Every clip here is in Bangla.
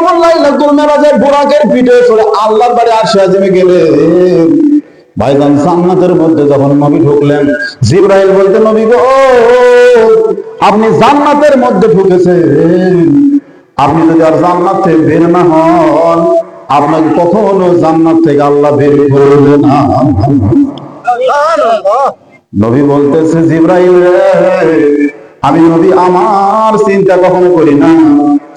যখন লাইলাতুল মেরাজের বুরাকের পিঠে চড়ে আল্লাহর বাড়ি আরশে আজিমে গেলেন, ভাইজান জান্নাতের মধ্যে যখন নবী ঢুকলেন, জিবরাইল বলতে, নবী গো, আপনি জান্নাতের মধ্যে ঢুকেছেন, আপনি যদি আর জান্নাত থেকে বের না হন, আপনাকে কখনো জান্নাত থেকে আল্লাহ বের করবে না। নবী বলতেছে, জিবরাইল রে, আমি নবী আমার চিন্তা কখনো করি না,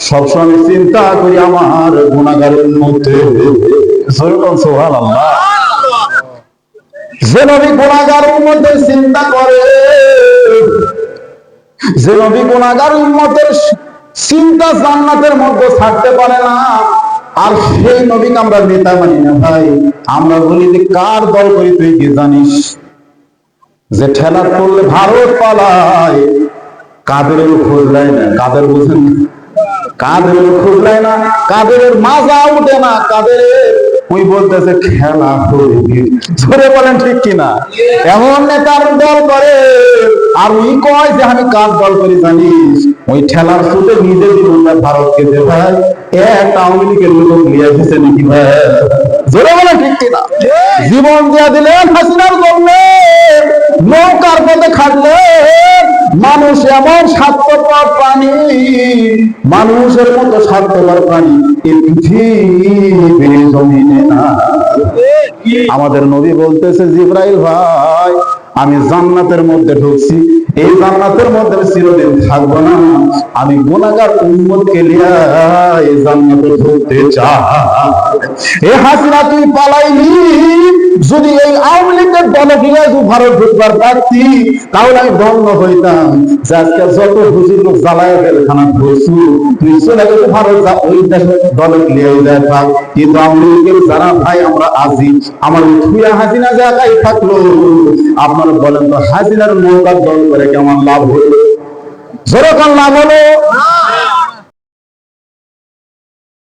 সবসময় চিন্তা করি আমার গুনাহগারের মধ্যে। সুবহানাল্লাহ। যে নবী গুনাহগার উম্মতের চিন্তা করে, যে নবী গুনাহগার উম্মতের চিন্তা জান্নাতের মধ্যে ছাড়তে পারে না, আর সেই নবীকে আমরা নেতা মানি না ভাই। আমরা বলি যে কার দল করি তুই কি জানিস? যে ঠেলা করলে ভারত পালায়, কাদের খোঁজ নেয় না, কাদের বুঝেন, কাদের খোঁজ নেয় না, কাদের মাজা উঠে না, কাদের ওই বলতেছে খেলা করবি। জোরে বলেন ঠিক কিনা? এমন নেতার দল করে, আর ওই কয় যে আমি কার দল করি জানিস? ওই ঠেলার সুতে নিজে জীবনটা ভারতকে দে ভাই, একটা আওয়ামী লীগের লোক নিয়ে এসেছে নাকি ভাই? জোরে বলেন ঠিক কিনা? জীবন দিয়া দিলেন হাসিনার জন্য, নৌকার পথে খাটলে। মানুষ এমন স্বার্থপর প্রাণী, মানুষের মতো স্বার্থপর প্রাণী এই পৃথিবীর জমিনে না। আমাদের নবী বলতেছে, জিবরাইল ভাই, আমি জান্নাতের মধ্যে ঢুকছি, এই জান্নাতের মধ্যে চিরদিন থাকবো না, আমি গুনাহগার উম্মতকে নিয়ে এই জান্নাতে ঢুকতে চাই। এ হাসিনা তুই পালাইলি, যদি এই আওয়ামী লীগের দলে গিয়ে ভারত ঢুকবার পারতি, তাহলে আমি ধন্য হইতাম। আজকে যত হুজুর লোক জ্বালায় জেলখানা ঘুরছু, তুই চলে গেছে ভারত, যা ওই দেশের দলে গিয়ে যায় থাক। কিন্তু আওয়ামী লীগের যারা ভাই আমরা আজি, আমার থুয়া হাসিনা জায়গায় থাকলো, আপনারা বলেন তো হাসিনার নৌকার দল করে কেমন লাভ হলো? যেরকম লাভ হলো,